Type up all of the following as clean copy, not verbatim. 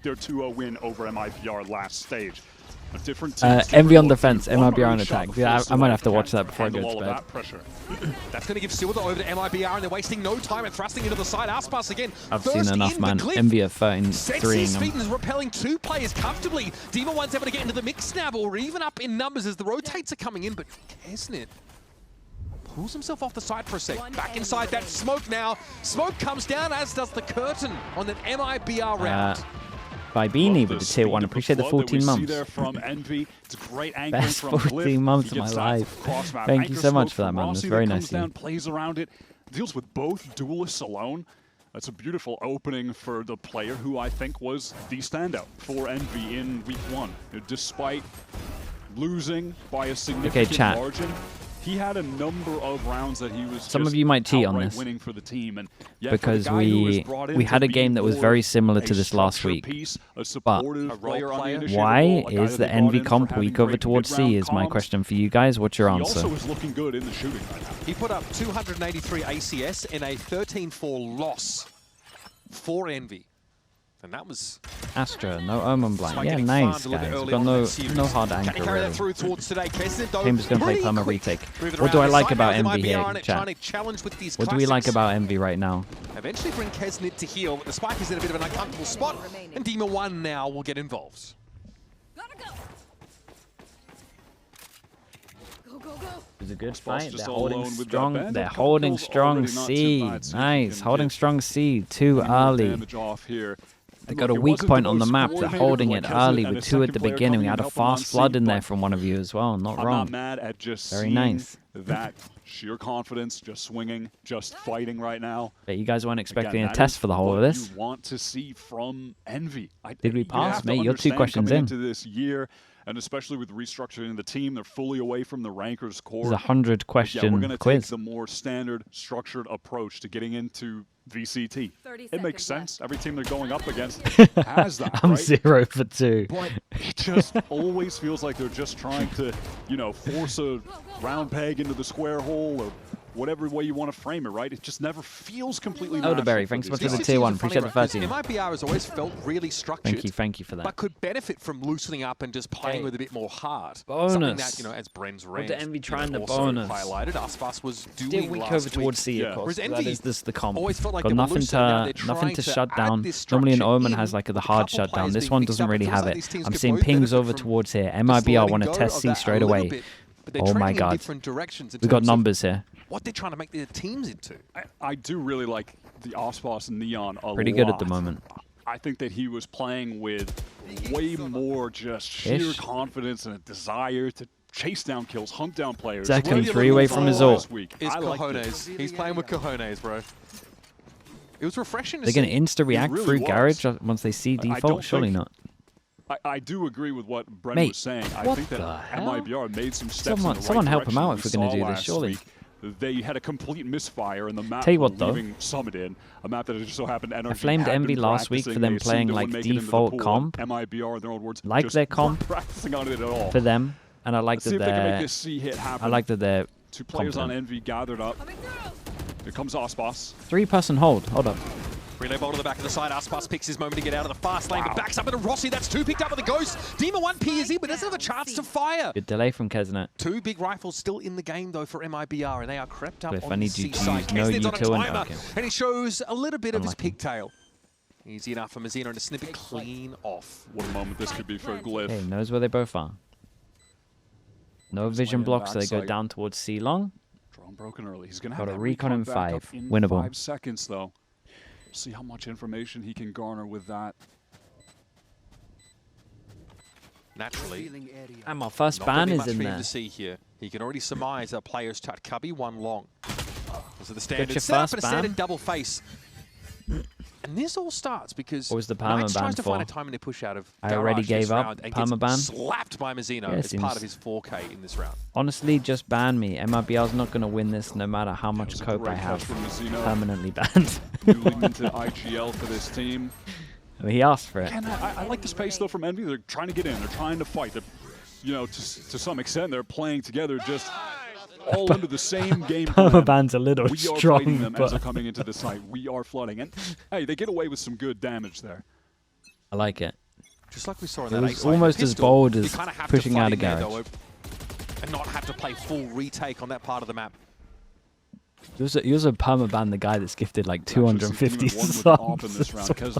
their 2-0 win over MIBR last stage. Envy on defense, MIBR on attack. Yeah, I might have to watch that before I go to bed. That's going to give Silver over to MIBR, and they're wasting no time and thrusting into the side. Aspas again. I've seen enough, man. Envy are 13-3ing them. is repelling 2 players comfortably. Demon One's able to get into the mix now, or even up in numbers as the rotates are coming in, but Kesnet pulls himself off the side for a sec. Back inside that smoke now. Smoke comes down, as does the curtain on that MIBR round. By Beanie with the tier 1. Appreciate the 14 months. Best 14 months of my life. Thank you so much for that, man. That's very nice of you. Plays around it, deals with both duelists alone. That's a beautiful opening for the player who I think was the standout for Envy in week 1. Despite losing by a significant margin, he had a number of rounds that he was some of you might cheat on this winning for the team, and because we had a game that was very similar to this last week. But why is the Envy comp weak over towards C is my question for you guys. What's your answer? He also is looking good in the shooting right now. He put up 283 ACS in a 13-4 loss for Envy. And that was Astra, no Omen blind. Yeah, nice, guys. We've got no hard anchor, really. I'm just going to play Perma retake. What do I like about Envy here, chat? What do we like about Envy right now? Eventually bring Kesnet to heal, but the spike is in a bit of an uncomfortable spot, and Demon One now will get involved. It's a good fight. They're holding strong. They're holding strong C. Nice. Holding strong C too early. They got a weak point on the map. They're holding it early with 2 at the beginning. We had a fast flood in there from one of you as well. Not wrong. Very nice. That sheer confidence, just swinging, just fighting right now. Bet you guys weren't expecting a test for the whole of this. You want to see from Envy. Did we pass, mate? You're 2 questions in. Into this year, and especially with restructuring the team, they're fully away from the rankers core. It's a 100-question we're gonna quiz. Take the more standard, structured approach to getting into VCT. It makes sense. Every team they're going up against has that. I'm right? 0 for 2. But it just always feels like they're just trying to, force a round peg into the square hole or whatever way you want to frame it, right? It just never feels completely natural. Elderberry, thanks so much for the tier 1. Appreciate the 13. MIBR has always felt really structured. Thank you for that. But could benefit from loosening up and just playing with a bit more heart. Bonus. Something that, as Bren's range the Envy trying the bonus highlighted, Aspas was doing did weak over towards C, of course. That is the comp. Always felt like got nothing to shut down. Normally an Omen has like the hard shutdown. This one doesn't really have it. I'm seeing pings over towards here. MIBR want to test C straight away. Oh my god. We got numbers here. What they're trying to make their teams into. I do really like the Aspas Neon a lot. Pretty good at the moment. I think that he was playing with way more just sheer confidence and a desire to chase down kills, hunt down players. Second 3 away from his ult. It's cojones. He's playing with cojones, bro. It was refreshing to see. They're going to insta-react through Garage once they see default? Surely not. I do agree with what Brent was saying. I think that MIBR made some steps in the right someone help him out if direction we're going to we do this, saw surely. last week. They had a complete misfire in the map. Tell you what, though. leaving Summit in, a map that just so happened Energy I flamed had Envy been last week for them practicing. playing They like assumed they would make it into the default pool. comp. MIBR, in their own words, Like their comp practicing on it at all. for them, and I like that they're Two players on Envy gathered up. Here comes Aspas. 3-person hold. Hold up. Relay ball to the back of the side. Aspas picks his moment to get out of the fast lane, but backs up into Rossi. That's 2 picked up with the Ghost. Demon One peers in, but doesn't have a chance to fire. Good delay from Kesnet. 2 big rifles still in the game, though, for MIBR, and they are crept up on I the need you to side. use no Kesnet's on a util timer, and and he shows a little bit of his pigtail. Easy enough for Mazino to snip it clean off. What a moment this could be for Glyph. Hey, knows where they both are. No vision blocks, so they go down towards C long. Drone broken early. He's gonna Got have a recon in back 5. up in Winnable. 5 seconds though. See how much information he can garner with that. Naturally, And my first ban is in there. To see here. He can already surmise a player's chat. Cubby 1 long. Those are the standard your setup first and a standard ban? double face. And this all starts because What was the Knights perma ban tries to find a for? timing to push out of I already Garage gave this up round and perma gets ban. slapped by Mazino Yeah, as seems- part of his 4K in this round. Honestly, just ban me. MIBR's not going to win this no matter how much cope I have. Permanently banned. Newly minted IGL for this team. He asked for it. I like the space though from Envy. They're trying to get in. They're trying to fight. To some extent, they're playing together just all under the same game plan. Permaban's a little We are strong, them but as they're coming into the site. We are flooding. And hey, they get away with some good damage there. I like it. Just like we saw in it that was almost as bold as pushing out a garage. And not have to play full retake on that part of the map. You also permaban the guy that's gifted like 250 subs.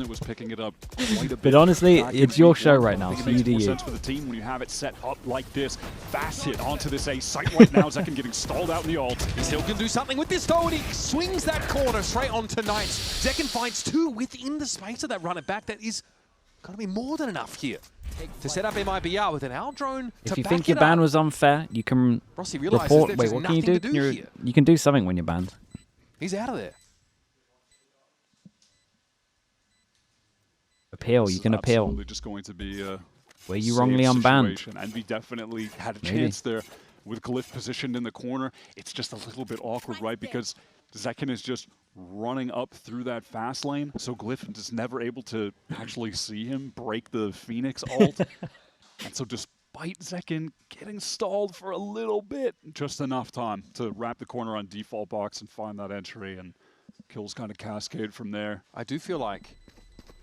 Was picking it up quite a bit. But honestly, it's your show right now, so you do you. Sense for the team when you have it set up like this. Fast hit onto this A site right now. Zekken getting stalled out in the ult. He still can do something with this though, and he swings that corner straight onto Knights. Zekken finds two within the space of that run it back. That is going to be more than enough here to set up MIBR with an owl drone. If you think your ban was unfair, you can report. Wait, what can you do? You can do something when you're banned. He's out of there. Appeal. You can appeal. Absolutely just going to be were you wrongly unbanned? And we definitely had a chance there with Glyph positioned in the corner. It's just a little bit awkward, right? Because Zekken is just running up through that fast lane, so Glyph is never able to actually see him break the Phoenix ult. And so despite Zekken getting stalled for a little bit, just enough time to wrap the corner on default box and find that entry, and kills kind of cascade from there. I do feel like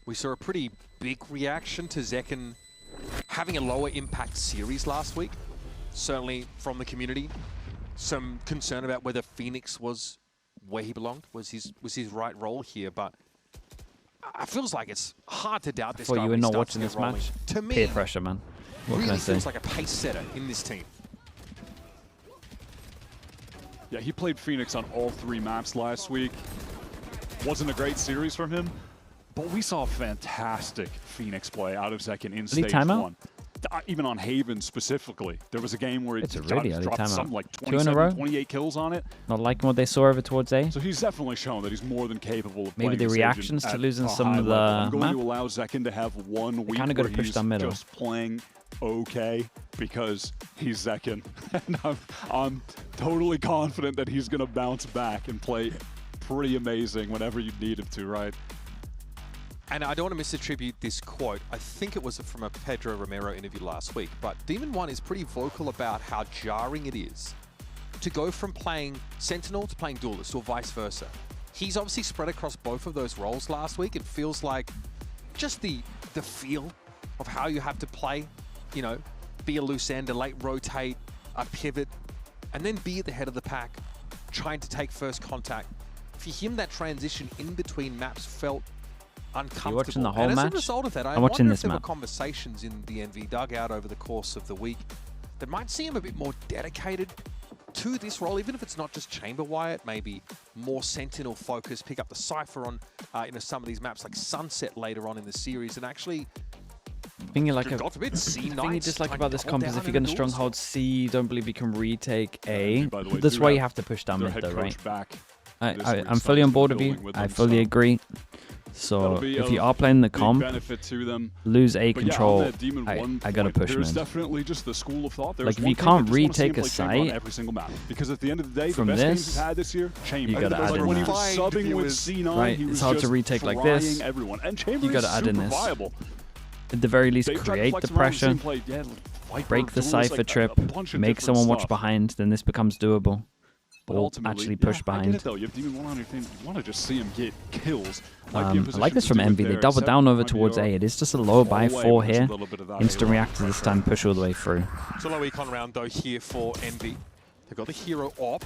we saw a pretty big reaction to Zekken having a lower impact series last week, certainly from the community. Some concern about whether Phoenix was where he belonged, was his right role here, but it feels like it's hard to doubt this guy. You were not watching this match? To me, peer pressure, man. What really can I say? feels like a pace setter in this team. Yeah, he played Phoenix on all 3 maps last week. Wasn't a great series from him, but we saw fantastic Phoenix play out of Zekken in stage 1. Even on Haven specifically, there was a game where he dropped something like 27, 28 kills on it. Not liking what they saw over towards A. So he's definitely shown that he's more than capable of maybe playing the reactions to losing some of the I'm going to allow Zekken to have 1 week where push he's down middle. just playing okay because he's Zekken. And I'm totally confident that he's going to bounce back and play pretty amazing whenever you need him to, right? And I don't want to misattribute this quote. I think it was from a Pedro Romero interview last week, but Demon One is pretty vocal about how jarring it is to go from playing Sentinel to playing Duelist, or vice versa. He's obviously spread across both of those roles last week. It feels like just the feel of how you have to play, you know, be a loose end, a late rotate, a pivot, and then be at the head of the pack, trying to take first contact. For him, that transition in between maps felt uncomfortable. You're watching the whole and match? as a result of that, I I'm watching wonder this if there map. were conversations in the NV dugout over the course of the week that might see him a bit more dedicated to this role, even if it's not just Chamber Wyatt, maybe more Sentinel focus, pick up the Cypher on you know, some of these maps like Sunset later on in the series, and actually thing you like God forbid, thing you dislike about this comp is if you're going to stronghold C, you don't believe you can retake A. That's why you have to push down mid though, right? I'm fully on board with you. I fully agree. So if you are playing the comp, lose A control, I gotta push mid. Definitely just the school of thought. Like if you can't retake a site every single map, because at the end of the day, from the best games this, he's had this year, Chamber. you gotta add in when he that. was subbing with C9, right, he was it's hard just to retake like this. everyone. And Chamber You gotta is add in super this. viable. At the very least, create the pressure, break the Cypher trip, make someone watch behind, then this becomes doable. Or actually push behind. I get it though. You have Demon 1 on your team. You want to just see him get kills. I like this from Envy. They double down over towards A. It is just a low buy 4 here. Instant reactor this time, push all the way through. It's a low econ round though here for Envy. They've got the hero op.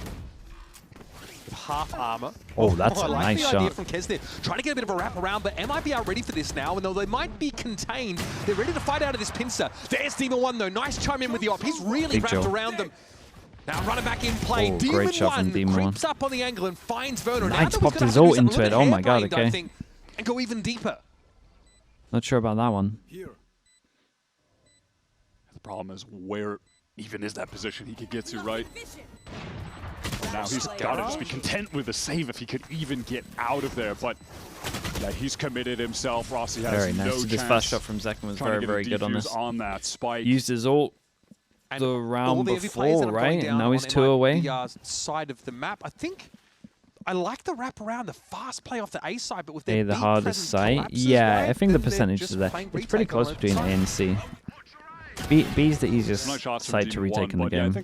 Half armor. Oh, that's a like nice the idea shot. From Kesnet. Trying to get a bit of a wrap around, but MIBR ready for this now, and though they might be contained, they're ready to fight out of this pincer. There's Demon 1 though. Nice chime in with the op. He's really wrapped around them. Now running back in play, oh, Demon great shot 1 from Demon creeps up on the angle and finds Verno. Knights popped his ult into it. Oh my god, okay. And go even deeper. Not sure about that one. The problem is where even is that position he could get to, right? Now he's got to just be content with the save if he could even get out of there, but yeah, he's committed himself. Rossi has very nice. no This first shot from Zekken was very good on this. On that spike. Used his ult the round before, right? And now he's 2 away. Side of the map, I think. I like the wrap around, the fast play off the A side, but with the hardest site. Yeah, I think the percentage is there. It's pretty close between A and C. B's the easiest site to retake in the game.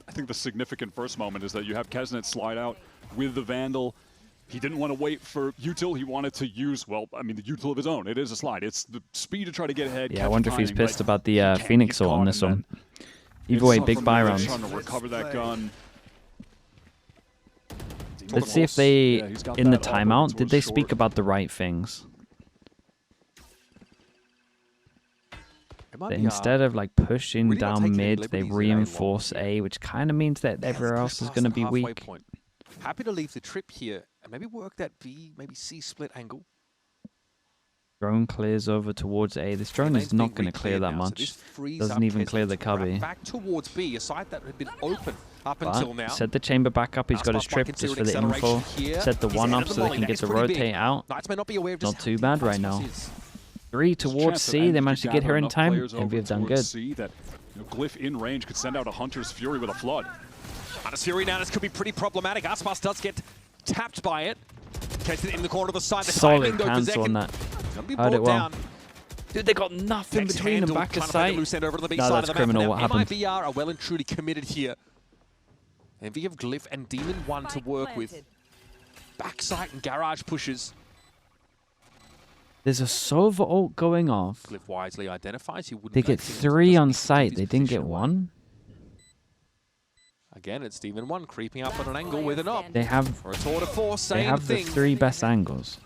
I think the significant first moment is that you have Kesnet slide out with the Vandal. He didn't want to wait for util. He wanted to use, well, I mean, the util of his own. It is a slide. It's the speed to try to get ahead. Yeah, I wonder if he's pissed about the Phoenix ult on this one. Either way, big buy rounds. Trying to recover that gun. Let's see if they, in the timeout, did they speak about the right things? That instead of like pushing really down mid, they reinforce A, which kind of means that everywhere else is going to be weak. Happy to leave the trip here and maybe work that B, maybe C split angle. Drone clears over towards A. This drone is not going to clear that much. Doesn't even clear the cubby. Back towards B, a site that had been open up until now. Set the chamber back up. He's got his trip just for the info. Set the one up so they can get the rotate out. Not too bad right now. 3 towards C. They managed to get here in time. Envy have done good. Glyph in range could send out a Hunter's Fury with a flood. Hunter's Fury now, this could be pretty problematic. Aspas does get tapped by it. Catches it in the corner of the side. Solid cancel on that. Heard it well. Dude, they got nothing between them back of sight. No, that's criminal what happened. MIBR are well and truly committed here. Envy have Glyph and Demon 1 to work with. Backside and garage pushes. There's a Sova ult going off. Glyph wisely identifies he wouldn't. They get 3 on site. They didn't get 1. Again, it's Demon 1 creeping up on an angle with an op. They have for a tour de force, they have the 3 best angles.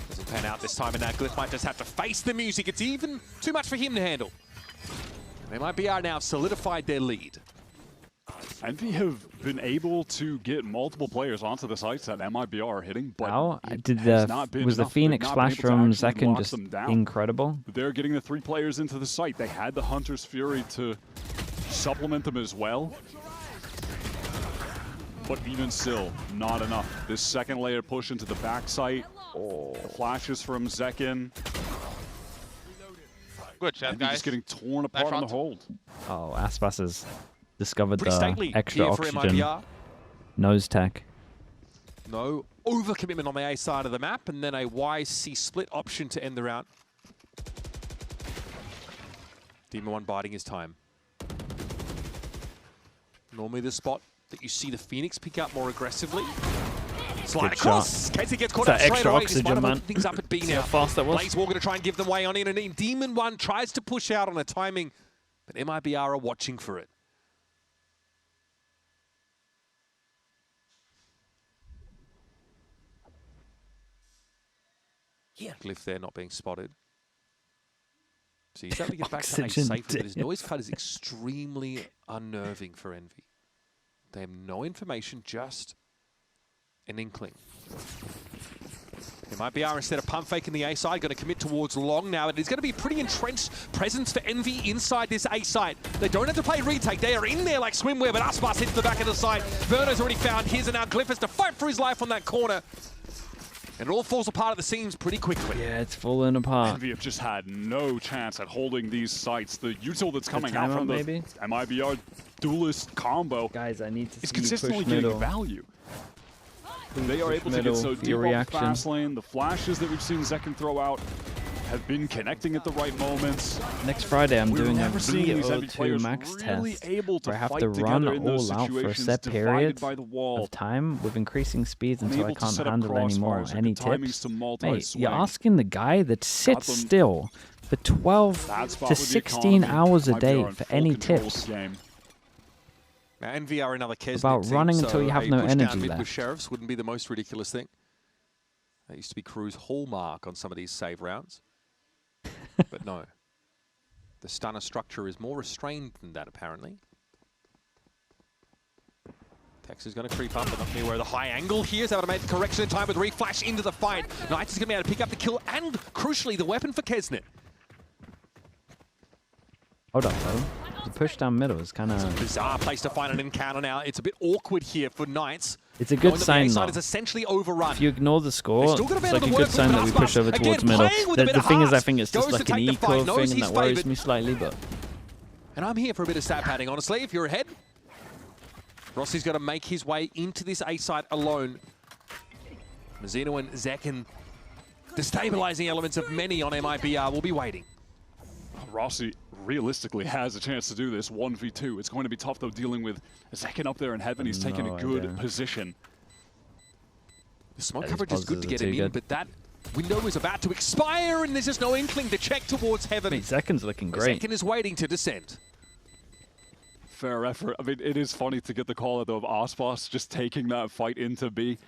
Doesn't pan out this time, and now Glyph might just have to face the music. It's even too much for him to handle. They might be now solidified their lead. Envy have been able to get multiple players onto the sites that MIBR are hitting, but was the Phoenix flash from Zekken just incredible? They're getting the 3 players into the site. They had the Hunter's Fury to supplement them as well. But even still, not enough. This second layer push into the back site. Flashes from Zekken. Good shot, guys. Just getting torn apart on the hold. Oh, Aspas has discovered the extra oxygen nose tech. No overcommitment on the A side of the map, and then a YC split option to end the round. Demon 1 biding his time. Normally the spot that you see the Phoenix pick up more aggressively. Slide across. Casey gets caught out straight away. Oxygen, man. Things up at B now. Fast that was. Blaze Walker to try and give them way on in, and Demon 1 tries to push out on a timing, but MIBR are watching for it. Glyph there not being spotted. So he's able to get back to A safely, but his noise cut is extremely unnerving for Envy. They have no information, just an inkling. MIBR, instead of pump faking the A side, going to commit towards long now. It is going to be a pretty entrenched presence for Envy inside this A side. They don't have to play retake. They are in there like swimwear, but Aspas hits the back of the side. Verno's already found his, and now Glyph has to fight for his life on that corner. And it all falls apart at the seams pretty quickly. Yeah, it's falling apart. Envy have just had no chance at holding these sites. The util that's coming out from the MIBR duelist combo is consistently getting value. They are able to get so deep on the fast lane. The flashes that we've seen Zekken throw out have been connecting at the right moments. Next Friday, I'm doing a VO2 max test where I have to run all out for a set period of time with increasing speeds until I can't handle anymore. Any tips? Mate, you're asking the guy that sits still for 12 to 16 hours a day for any tips. Now, Envy are another case about running until you have no energy left. With Sheriffs wouldn't be the most ridiculous thing. That used to be Crew's hallmark on some of these save rounds. But no. The stunner structure is more restrained than that, apparently. Tex is going to creep up, but not near where the high angle here is able to make the correction in time with Reflash into the fight. Knights is going to be able to pick up the kill and, crucially, the weapon for Kesnet. Hold up, though. The push down middle is kind of... bizarre place to find an encounter now. It's a bit awkward here for Knights. It's a good sign, though. Is essentially overrun. If you ignore the score, it's like a good sign that we push over towards middle. The thing is, I think it's just like an eco thing, and that worries me slightly, but... And I'm here for a bit of stat padding, honestly, if you're ahead. Rossi's got to make his way into this A site alone. Mazzino and Zekken, destabilizing elements of many on MIBR, will be waiting. Rossi realistically has a chance to do this 1v2. It's going to be tough, though, dealing with Zekken up there in heaven. He's taking a good position. The smoke coverage is good to get him in, but that window is about to expire, and there's just no inkling to check towards heaven. I mean, Second's looking great. Second is waiting to descend. Fair effort. I mean, it is funny to get the call out, though, of Osbos just taking that fight into B.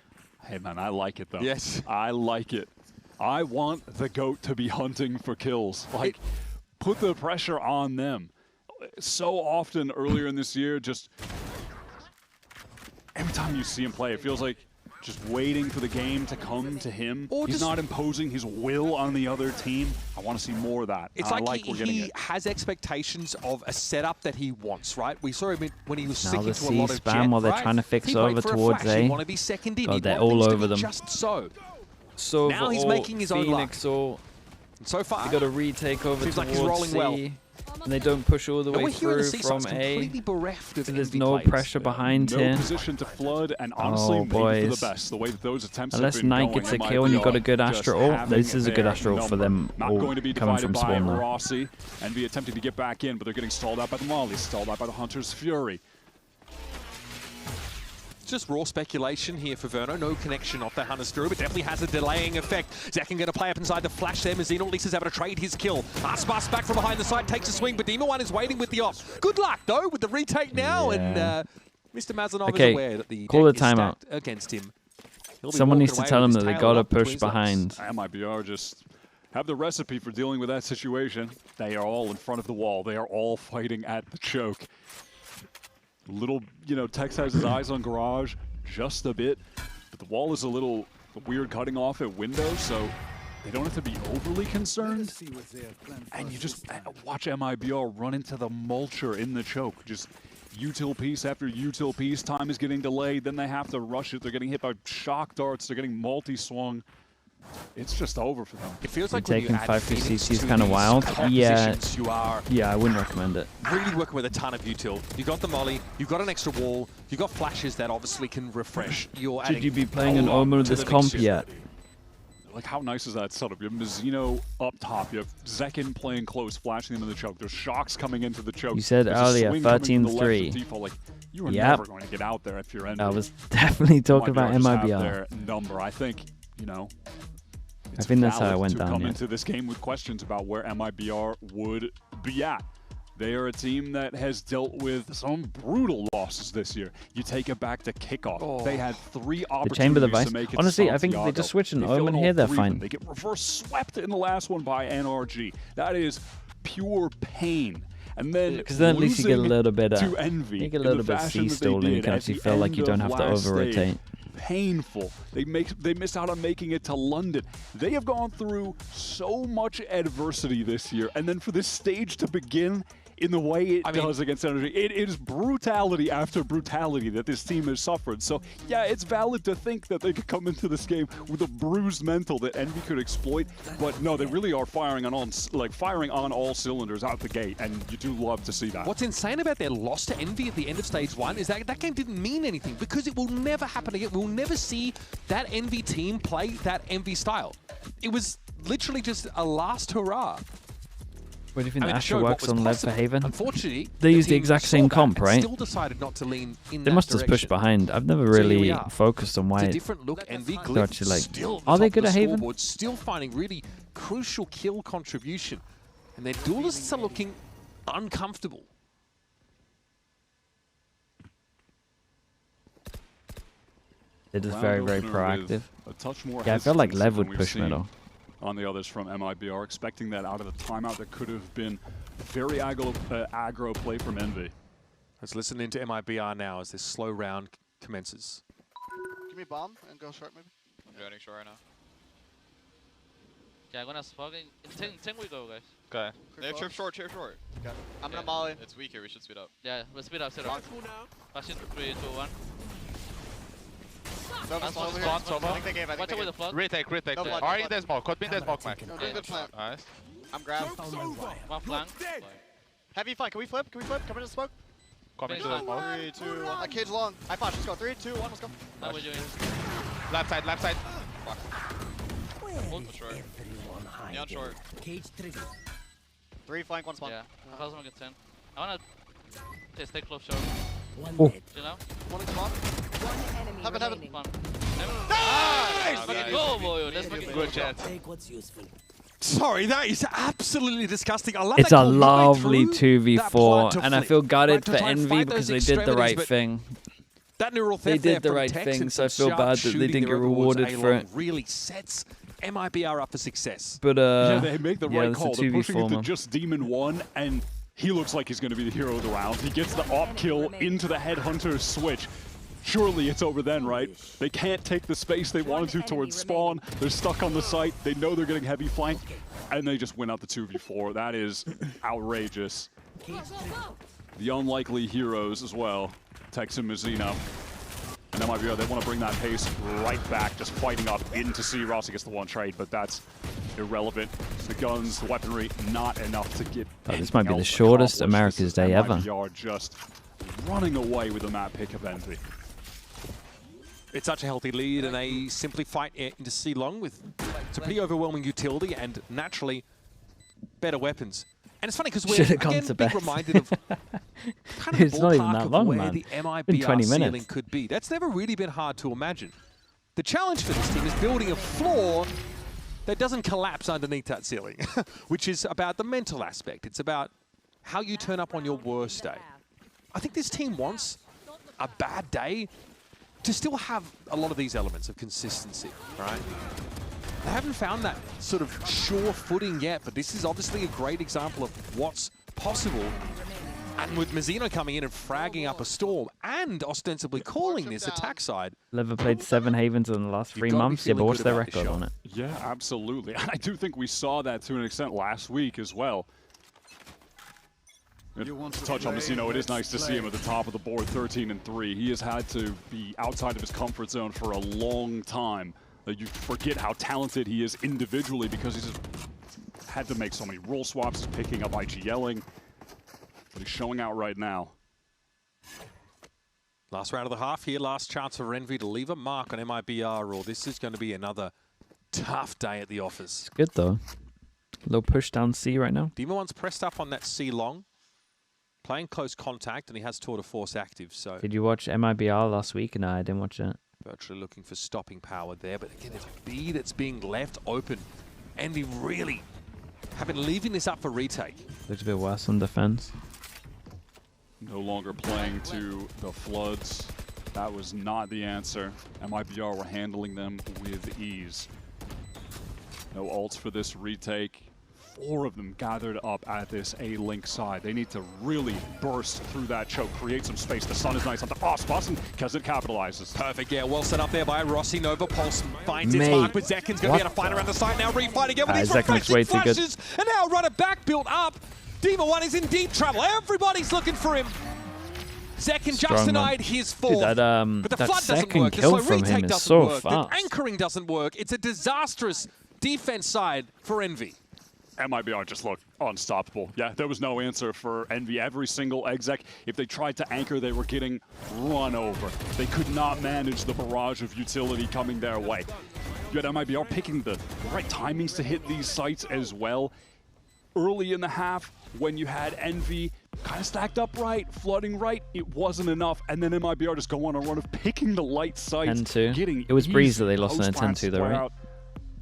Hey, man, I like it, though. Yes. I like it. I want the GOAT to be hunting for kills. Like, put the pressure on them. So often earlier in this year, just every time you see him play, it feels like just waiting for the game to come to him. Or he's not imposing his will on the other team. I want to see more of that. It's like he has expectations of a setup that he wants, right? We saw him when he was sticking to a lot of spam while they're trying to fix over towards A. He want to be second in. God, they're all over them. Just so. So now he's making his own luck. So far, they got a retake over seems towards like he's rolling C. Well. And they don't push all the way through from A. So there's no pressure behind no here. Position to flood, and honestly, maybe for the best. The way that those attempts unless Knight gets a kill and you've got a good Astra ult, this is a good Astra ult for them. Not going to be coming from divided by spawn Rossi. Envy attempting to get back in, but they're getting stalled out by the Molly, stalled out by the Hunter's Fury. Just raw speculation here for Verno. No connection off that Hunter's Fury, but definitely has a delaying effect. Zekken going to play up inside the flash there. Mazino at least is able to trade his kill. Aspas back from behind the side, takes a swing, but Demon1 is waiting with the op. Good luck, though, with the retake now. Yeah. And Mr. Mazanov is aware that the call the deck is timeout against him. Someone needs to tell him that they got to push behind. MIBR just have the recipe for dealing with that situation. They are all in front of the wall. They are all fighting at the choke. Little, Tex has his eyes on Garage just a bit, but the wall is a little weird cutting off at window, so they don't have to be overly concerned. And you just watch MIBR run into the mulcher in the choke. Just util piece after util piece. Time is getting delayed, then they have to rush it. They're getting hit by shock darts. They're getting multi-swung. It's just over for them. It feels like taking 5 3CC is kind of wild. Yeah, I wouldn't recommend it. Really working with a ton of util. You got the molly, you got an extra wall, you got flashes that obviously can refresh. Should you be playing an Omen with this comp yet? Like, how nice is that setup? You have Mazino up top. You have Zekken playing close, flashing him in the choke. There's shocks coming into the choke. You said earlier, 13-3. Like, you were never going to get out there if you're Envy. I was definitely talking about MIBR. Their number. I think, I think that's how I went down. Come into this game with questions about where MIBR would be at. They are a team that has dealt with some brutal losses this year. You take it back to kickoff. They had 3 opportunities to make it. Honestly, I think if they just switch an Omen here, they're fine. They get reverse swept in the last one by NRG. That is pure pain. And then, because then at least you get a little bit of Envy, you get a little bit of C-stall, and you can actually feel like you don't have to over-rotate. Painful. They miss out on making it to London. They have gone through so much adversity this year, and then for this stage to begin in the way it does against Energy, it is brutality after brutality that this team has suffered. So yeah, it's valid to think that they could come into this game with a bruised mental that Envy could exploit, but no, they really are firing on all cylinders out the gate, and you do love to see that. What's insane about their loss to Envy at the end of stage 1 is that that game didn't mean anything, because it will never happen again. We'll never see that Envy team play that Envy style. It was literally just a last hurrah. What do you think Astra works on Lev for Haven? Unfortunately, they use the exact same comp, right? Still decided not to lean in they must just push behind. I've never really focused on why. It's a different look. Envy actually, like, are they good at Haven? Still finding really crucial kill contribution, and their duelists are looking uncomfortable. They're just very, very proactive. Yeah, I felt like Lev would push middle. On the others from MIBR, expecting that out of the timeout that could have been very aggro play from Envy. Let's listen into MIBR now as this slow round commences. Give me bomb and go short maybe. I'm running short right now. Yeah, I'm gonna smoke. In 10 we go, guys. Okay. Yeah, trip short, trip short. Okay. I'm gonna molly. It's weak here, we should speed up. Yeah, we'll speed up, speed up. Flash in 3, 2, 1. No, Last one, over spawn, here. I think they gave. Watch out with the flood. Retake. No blood, Are no in the smoke. Caught me in the smoke, Mike. You're doing good plan. Nice. I'm grabbed. One flank. Heavy flank. Can we flip? Can we flip? Come into the smoke. Coming to the smoke. 3, 2, 1. I cage long. I flash. Let's go. 3, 2, 1. Let's go. Now we're doing. Left side, left side. Fuck. Hold for short. Neon short. 3 flank, 1 spawn. Yeah. I was gonna get 10. I wanna stay close short. Oh. You know? 1 in spawn. One enemy Heaven, heaven. remaining. One. Let's go, boy. Let's fucking Good chat. Sorry, that is absolutely disgusting. I love It's that a call midway lovely through that plan 2v4, to and I flip, feel gutted right, to for try and Envy fight because those they did the extremities, right but thing. That neural They theft did there the from right Tex thing, and so I some feel sharp bad that they shooting didn't there get over towards rewarded for A-Long it. really sets MIBR up for success. But yeah, they make the right it's a call. They're pushing 2v4, it to man. just Demon 1, and he looks like he's going to be the hero of the round. He gets the op kill into the Headhunter's switch. Surely it's over then, right? They can't take the space they wanted to towards spawn. They're stuck on the site. They know they're getting heavy flanked, and they just win out the 2v4. That is outrageous. The unlikely heroes as well, Tex and Mizzino. And MIBR, they want to bring that pace right back, just fighting up into C. Rossi gets the one trade, but that's irrelevant. The guns, the weaponry, not enough to get This might be the else shortest accomplished. America's This is day ever. MIBR just running away with the map pick of Envy. It's such a healthy lead, and they simply fight into C-Long with it's a pretty overwhelming utility and naturally better weapons. And it's funny because we're Should've gone again to being bed. reminded of kind of It's the not even ballpark that of long, where man. the Been MIBR 20 ceiling minutes. could be. That's never really been hard to imagine. The challenge for this team is building a floor that doesn't collapse underneath that ceiling, which is about the mental aspect. It's about how you turn up on your worst day. I think this team wants a bad day to still have a lot of these elements of consistency, right? They haven't found that sort of sure footing yet, but this is obviously a great example of what's possible. And with Mizzino coming in and fragging up a storm and ostensibly calling this attack side. Lever played 7 Havens in the last 3 gotta be months. Yeah, but feeling what's good their about this record shot. on it? Yeah, absolutely. And I do think we saw that to an extent last week as well. To touch on Mizzino, it is nice to see him at the top of the board, 13-3. He has had to be outside of his comfort zone for a long time. You forget how talented he is individually because he's just had to make so many role swaps, he's picking up IGLing. But he's showing out right now. Last round of the half here, last chance for Envy to leave a mark on MIBR, or this is going to be another tough day at the office. It's good, though. A little push down C right now. Dima one's pressed up on that C-Long, playing close contact, and he has Tour de Force active, so Did you watch MIBR last week? No, I didn't watch it. virtually looking for stopping power there. But again, there's B that's being left open. Envy really have been leaving this up for retake. Looks a bit worse on defense. No longer playing to the Floods. That was not the answer. MIBR were handling them with ease. No ults for this retake. 4 of them gathered up at this A-Link side. They need to really burst through that choke, create some space. The sun is nice on the boss, and Kezit capitalizes. Perfect, yeah, well set up there by Rossi. Nova Pulse finds its Mate, mark, but Zekin's going to be able to find around the side now. Refight again with these Zek looks refreshing way too good. flashes. And now runner back built up. Dima one is in deep trouble. Everybody's looking for him. Zekin just denied his fourth. Dude, but the that flood doesn't second work. The kill slow from him retake is doesn't so work. fast. The anchoring doesn't work. It's a disastrous defense side for Envy. MIBR just looked unstoppable. Yeah, there was no answer for Envy. Every single exec, if they tried to anchor, they were getting run over. They could not manage the barrage of utility coming their way. You had MIBR picking the right timings to hit these sites as well. Early in the half, when you had Envy kind of stacked up right, flooding right, it wasn't enough. And then MIBR just go on a run of picking the light sites, 10-2. getting It was Breeze that they easy lost in a post-plants 10-2 though, right? out.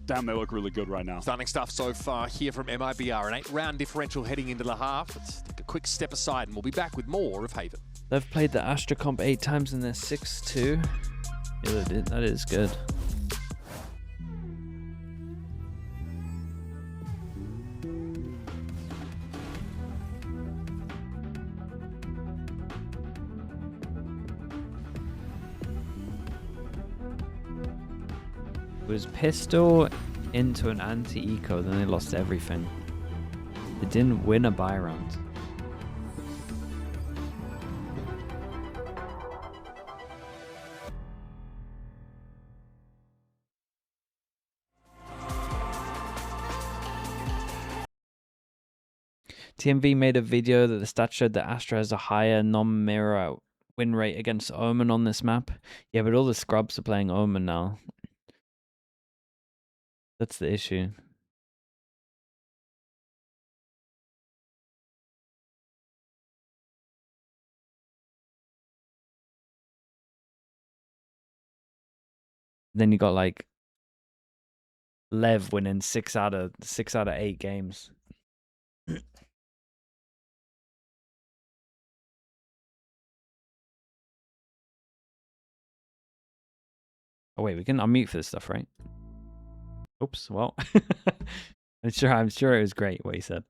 Damn, they look really good right now. Stunning stuff so far here from MIBR. An 8-round differential heading into the half. Let's take a quick step aside and we'll be back with more of Haven. They've played the Astra comp 8 times and they're 6-2. Yeah, that is good. It was pistol into an anti-eco, then they lost everything. They didn't win a buy round. TMV made a video that the stats showed that Astra has a higher non-mirror win rate against Omen on this map. Yeah, but all the scrubs are playing Omen now. That's the issue. Then you got like Lev winning 6 out of 8 games. Oh wait, we can unmute for this stuff, right? Oops. Well, I'm sure it was great what he said.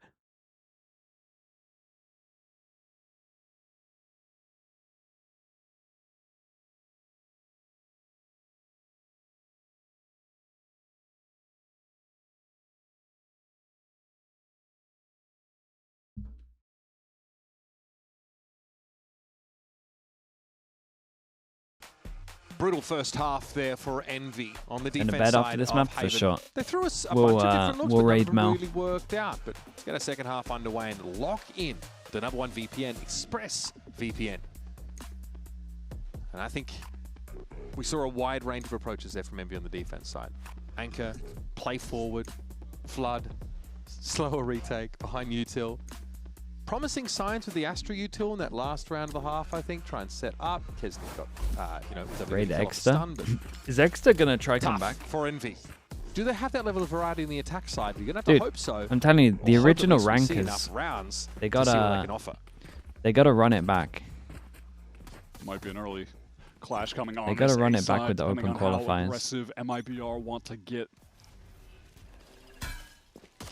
Brutal first half there for Envy on the In defense a bed side after this of map for Haven. sure. They threw us a We'll, bunch of different looks, we'll but raid none of them Mel. really worked out. But let's get a second half underway and lock in the #1 VPN, Express VPN. And I think we saw a wide range of approaches there from Envy on the defense side. Anchor, play forward, flood, slower retake, behind util. Promising signs with the Astra util in that last round of the half, I think. Try and set up. Kesnick got, with Raid everything Exter. stun, but Is Exter gonna try come tough back? for Envy. Do they have that level of variety in the attack side? You're gonna have Dude, to hope so. I'm telling you, the Or hope original at least we see rankers, enough rounds they to see what they gotta can offer. run it back. Might be an early clash coming on. They gotta this run A it back side, with the depending open on how qualifiers. aggressive MIBR want to get.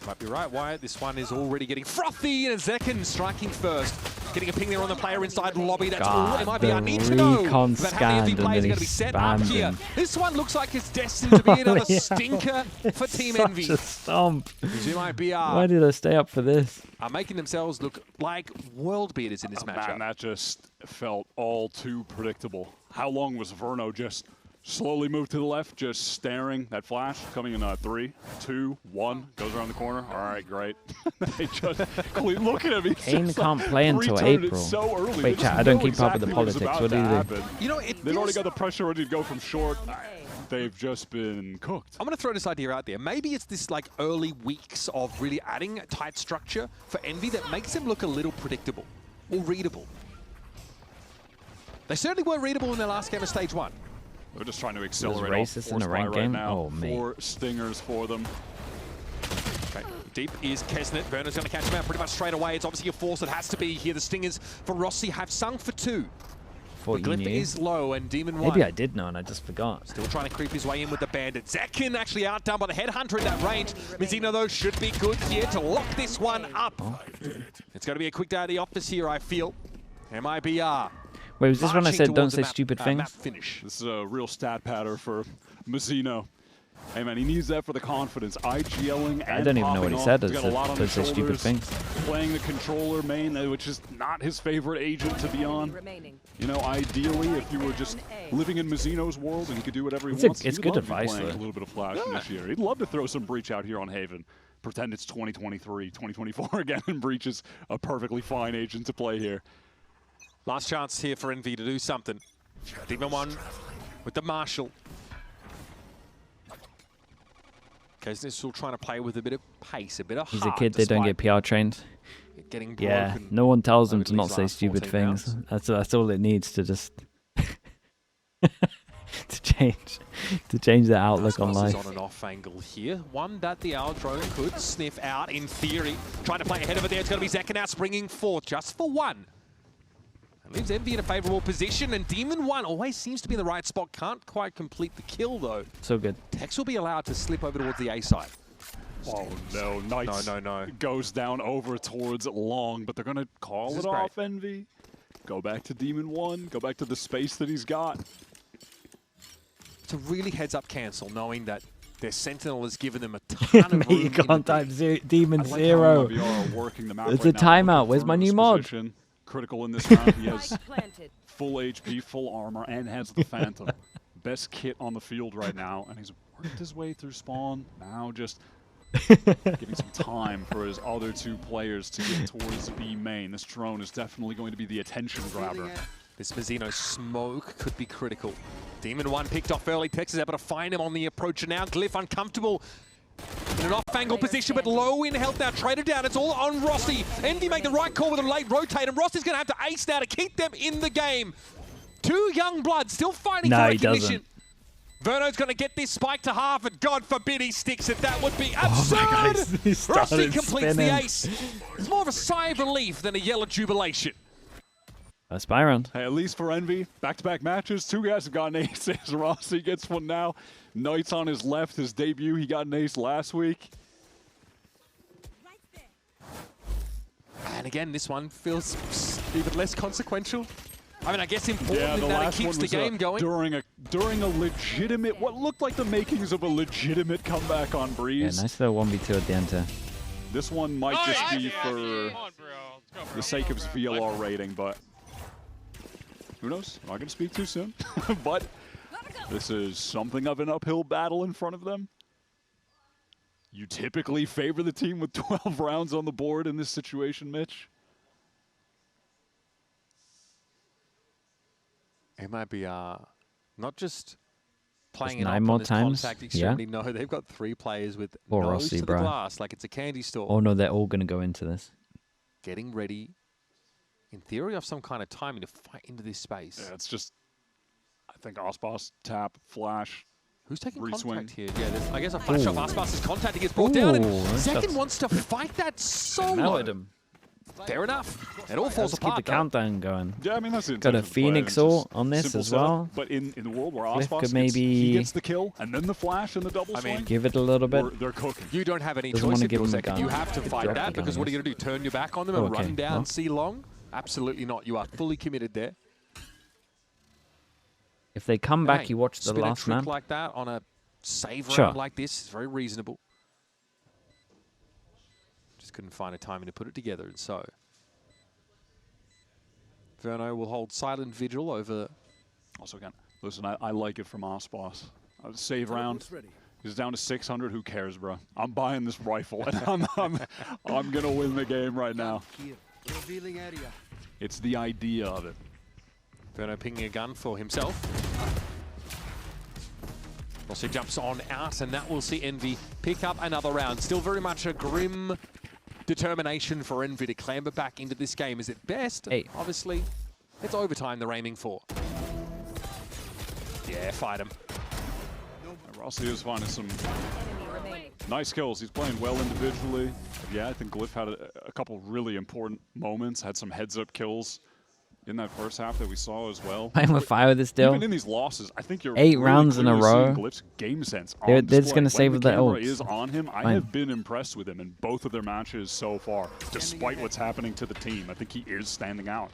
Might be right, Wyatt. This one is already getting frothy, and Zekin striking first. Getting a ping there on the player inside lobby. That's all God, MIBR the need to know recon about how the scanned MV players and are then going to he be set up spammed here. him. This one looks like it's destined to be another Yeah. stinker for Team Such Envy. a stomp. MIBR Why did I stay up for this? are making themselves look like world beaters in this matchup. Man, that just felt all too predictable. How long was Verno just slowly moved to the left, just staring? That flash coming in 3, 2, 1, goes around the corner. All right, great. They just look at him. Kane can't play until April. So early. Wait, chat, I don't keep up with the politics. What do you do? You know, it They've already feels- got the pressure ready to go from short. They've just been cooked. I'm going to throw this idea out there. Maybe it's this like early weeks of really adding tight structure for Envy that makes them look a little predictable or readable. They certainly were readable in their last game of stage 1. They're just trying to accelerate racist in a off ranked right game? now. Oh, mate. 4 stingers for them. Okay. Deep is Kesnet. Burner's going to catch him out pretty much straight away. It's obviously a force that has to be here. The stingers for Rossi have sung for 2. Thought you Glyph knew. is low and Demon 1. Maybe I did know and I just forgot. Still trying to creep his way in with the Bandit. Zekin actually outdone by the Headhunter in that range. Mizzino, though, should be good here to lock this one up. Oh. It's going to be a quick day at the office here, I feel. MIBR. Wait, was this when I marching said don't towards say the stupid map things? finish. This is a real stat patter for Mizzino. Hey man, he needs that for the confidence. IGLing and I don't even know what he popping said. off. He's got a lot on Don't his say stupid shoulders. things. Playing the controller main, which is not his favorite agent to be on. You know, ideally, if you were just living in Mizzino's world and he could do whatever he wants, It's he'd good love to be advice, playing though. a little bit of Flash this year. He'd love to throw some Breach out here on Haven. Pretend it's 2023, 2024 again, and Breach is a perfectly fine agent to play here. Last chance here for Envy to do something. Demon 1 with the Marshal. Kesnet still trying to play with a bit of pace, a bit of He's heart. a kid, they don't get PR trained. Getting Yeah, broken no one tells them over to not these say last stupid 14 things. rounds. That's all it needs to just to change their outlook on Xbox is life. on an off angle here. One that the Owl drone could sniff out in theory. Trying to play ahead of it there. It's going to be Zekin out springing forth just for 1. That leaves Envy in a favorable position, and Demon 1 always seems to be in the right spot. Can't quite complete the kill though. So good. Tex will be allowed to slip over towards the A side. Oh no, Knights No. goes down over towards Long, but they're going to call This it is great. off, Envy. Go back to Demon 1, go back to the space that he's got. It's a really heads-up cancel, knowing that their Sentinel has given them a ton of room. Me in the can't B. type Demon I like how Zero. MIBR are working the map It's right a now. timeout. Look at Where's my new Verno's mod? position. Critical in this round. He has full HP, full armor, and has the Phantom. Best kit on the field right now, and he's worked his way through spawn. Now just giving some time for his other 2 players to get towards B main. This drone is definitely going to be the attention grabber. This Mizzino smoke could be critical. Demon 1 picked off early. Tex is able to find him on the approach, and now Glyph uncomfortable. In an off-angle position, but low in health now. Traded down. It's all on Rossi. Envy make the right call with a late rotate, and Rossi's going to have to ace now to keep them in the game. 2 young bloods still fighting No, for he recognition. doesn't. Verno's going to get this spike to half, and God forbid he sticks it. That would be absurd. Rossi completes the ace. It's more of a sigh of relief than a yell of jubilation. That's Byron. Hey, at least for Envy, back-to-back matches, 2 guys have gotten aces. Rossi gets one now. Knight's on his left, his debut. He got an ace last week. And again, this one feels even less consequential. I mean, I guess important Yeah, the in that it last keeps one the was game going. during a legitimate, what looked like the makings of a legitimate comeback on Breeze. Yeah, nice little 1v2 at the end here. This one might just be for the sake of his VLR rating, but who knows? I'm not going to speak too soon. But this is something of an uphill battle in front of them. You typically favor the team with 12 rounds on the board in this situation, Mitch. MIBR not just playing Just it 9 up more on this times? contact extremely. No, they've got 3 players with Poor nose Rossi, to bro. the glass like it's a candy store. Oh no, they're all going to go into this. Getting ready, in theory, of some kind of timing to fight into this space. Yeah, it's just, I think Osboss, tap, flash. Who's taking Reswing. contact here? Yeah, I guess a flash off Aspas' contact. He gets brought down, and Zekken wants to fight that solo. Melted him. Fair enough. It all falls Let's apart. keep the though. countdown going. Yeah, I mean, that's the Got a intention of the play, Phoenix it's ult just on this simple as setup. well. But in the world where Cliff Osboss could gets, he maybe- gets the kill, and then the flash and the double swing, Give it a little bit. they're cooking. You don't have any Doesn't choice wanna if give you're him a Zekken. gun. You have to Could fight drop that the gun, because what are I you going to do? Turn your back on them Oh, and okay. run down Well. C long? Absolutely not. You are fully committed there. If they come back, Hey, you watch the spin a last trick map. like that on a save Sure. round like this is very reasonable. Just couldn't find a timing to put it together, and so Verno will hold silent vigil over. Also, again, listen, I like it from Osboss. Save round. He's down to 600. Who cares, bro? I'm buying this rifle, and I'm gonna win the game right now. It's the idea of it. Verno pinging a gun for himself. Also jumps on out, and that will see Envy pick up another round. Still very much a grim determination for Envy to clamber back into this game. Is it best? Hey. Obviously, it's overtime they're aiming for. Yeah, fight him. Rossi is finding some nice kills. He's playing well individually. Yeah, I think Glyph had a couple really important moments, had some heads-up kills in that first half that we saw as well. Playing with fire with this deal. Even in these losses, I think you're 8 really rounds in a clearly seeing row. Glyph's game sense They're on just display. gonna When save the the camera ults. is on him. I Fine. have been impressed with him in both of their matches so far, despite what's happening to the team. I think he is standing out.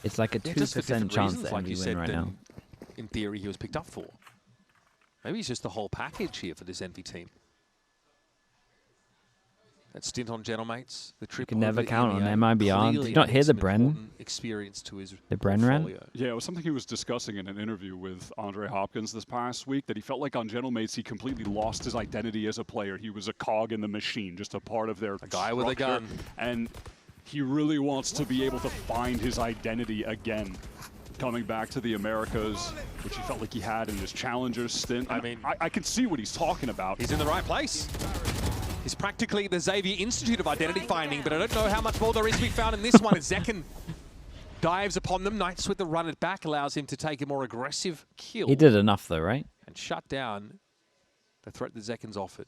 It's like a Yeah, just for 2% different chance reasons, that like Envy you win said, right than now. in theory he was picked up for. Maybe it's just the whole package here for this Envy team. That stint on Gentlemates, the trip. can never over count on MEA, MIBR. clearly Did you not hear the some Bren? important experience to his The Bren ran? portfolio. Yeah, it was something he was discussing in an interview with Andre Hopkins this past week, that he felt like on Gentlemates he completely lost his identity as a player. He was a cog in the machine, just a part of their A guy with a structure. gun. And he really wants to be able to find his identity again, coming back to the Americas, which he felt like he had in his Challenger stint. I mean, I can see what he's talking about. He's in the right place. He's practically the Xavier Institute of identity finding, but I don't know how much more there is to be found in this one as Zekken dives upon them. Nights with the run it back allows him to take a more aggressive kill. He did enough though, right? And shut down the threat that Zekken's offered.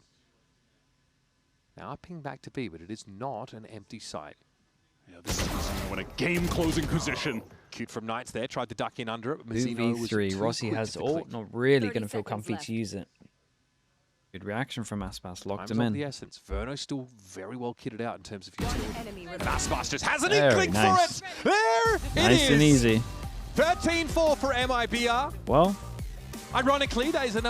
Now I ping back to B, but it is not an empty site. Yeah, this is when a game-closing position. Cute from Knights there, tried to duck in under it. But Mazzino was 2v3. too Rossi quick has to ult. click. Not really 30 going to feel seconds comfy left. to use it. Good reaction from Aspas. Locked Time's him of in. the essence. Verno still very well kitted out in terms of utility. Enemy And remaining. Aspas just has an Very inkling nice. for it. There it is. Nice and easy. 13-4 for MIBR. Well, Ironically, that is a